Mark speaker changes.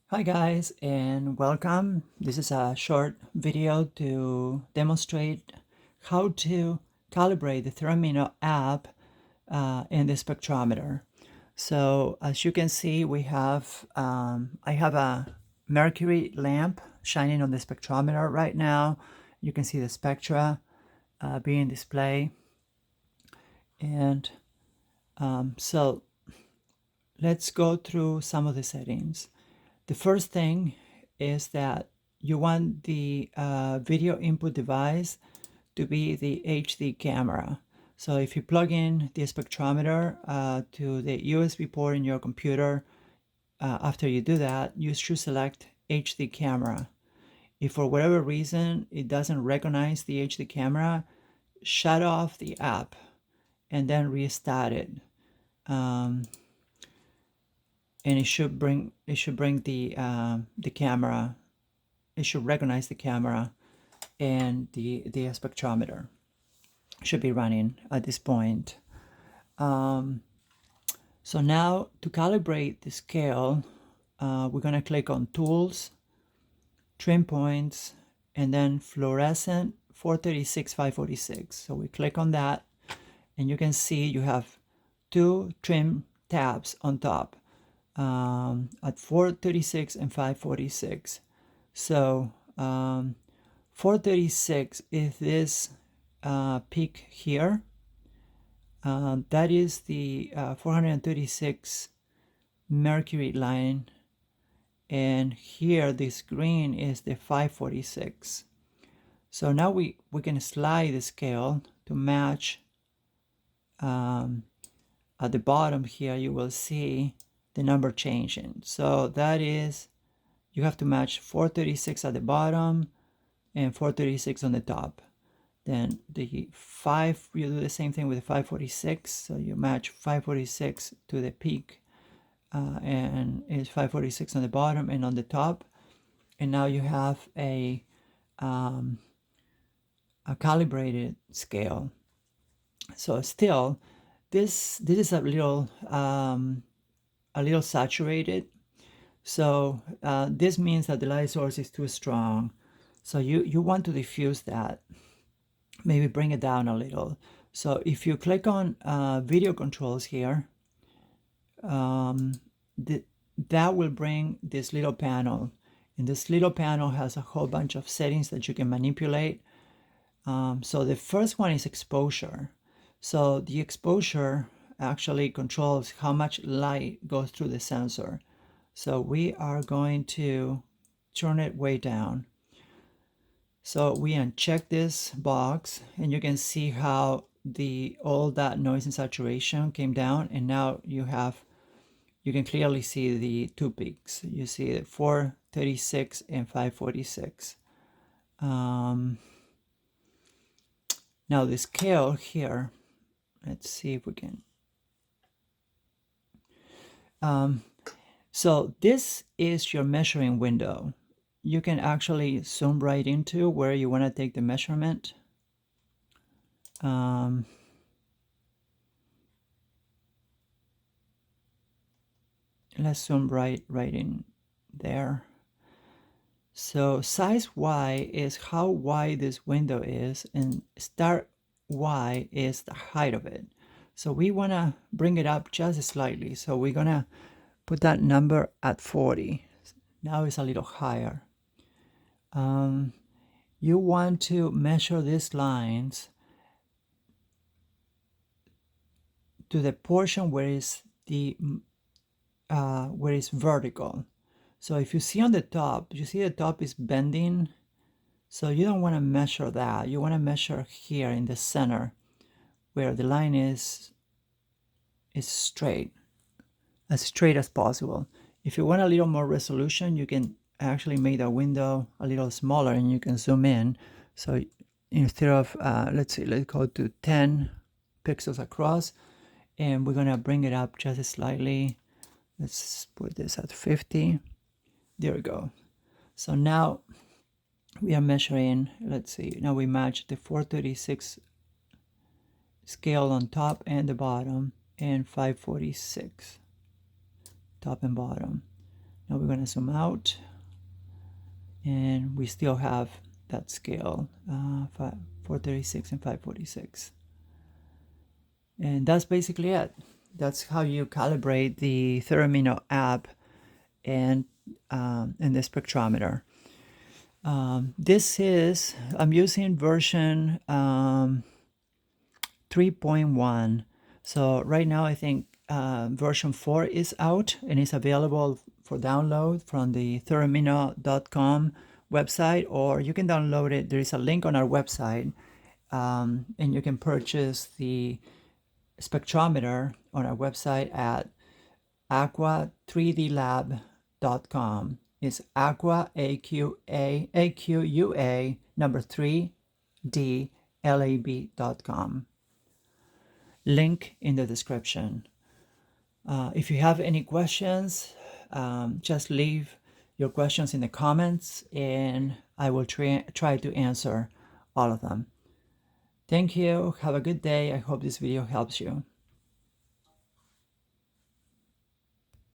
Speaker 1: Hi guys and welcome. This is a short video to demonstrate how to calibrate the Theremino app in the spectrometer. So as you can see, I have a mercury lamp shining on the spectrometer right now. You can see the spectra being displayed. And so let's go through some of the settings. The first thing is that you want the video input device to be the HD camera. So if you plug in the spectrometer to the USB port in your computer, after you do that, you should select HD camera. If for whatever reason it doesn't recognize the HD camera, shut off the app and then restart it. And it should bring the camera. It should recognize the camera, and the spectrometer should be running at this point. So now to calibrate the scale, we're going to click on Tools, Trim Points, and then Fluorescent 436 546. So we click on that, and you can see you have two trim tabs on top at 436 and 546. So 436 is this peak here. That is the 436 mercury line, and here this green is the 546. So now we can slide the scale to match. At the bottom here you will see the number changing. So that is, you have to match 436 at the bottom and 436 on the top. Then the 5, you do the same thing with the 546. So you match 546 to the peak, and it's 546 on the bottom and on the top. And now you have a calibrated scale. So still, this is a little saturated. So this means that the light source is too strong. So you want to diffuse that. Maybe bring it down a little. So if you click on video controls here, that will bring this little panel. And this little panel has a whole bunch of settings that you can manipulate. So the first one is exposure. So the exposure actually controls how much light goes through the sensor. So we are going to turn it way down. So we uncheck this box, and you can see how all that noise and saturation came down, and now you can clearly see the two peaks. You see 436 and 546. Now the scale here, let's see if we can. So this is your measuring window. You can actually zoom right into where you want to take the measurement. Let's zoom right in there. So size Y is how wide this window is, and start Y is the height of it. So we want to bring it up just slightly. So we're going to put that number at 40. Now it's a little higher. You want to measure these lines to the portion where it's vertical. So if you see on the top, you see the top is bending. So you don't want to measure that. You want to measure here in the center where the line is straight, as straight as possible. If you want a little more resolution, you can actually make the window a little smaller, and you can zoom in. So instead of let's go to 10 pixels across, and we're gonna bring it up just slightly. Let's put this at 50. There we go. So now we are measuring, let's see, now we match the 436 scale on top and the bottom, and 546 top and bottom. Now we're going to zoom out, and we still have that scale, 436 and 546. And that's basically it. That's how you calibrate the Theremino app and the spectrometer. I'm using version 3.1. So right now I think version 4 is out and is available for download from the theremino.com website, or you can download it. There is a link on our website, and you can purchase the spectrometer on our website at aqua3dlab.com. It's aqua, AQUA, number 3D, LAB.com. Link in the description. If you have any questions, just leave your questions in the comments and I will try to answer all of them. Thank you. Have a good day. I hope this video helps you.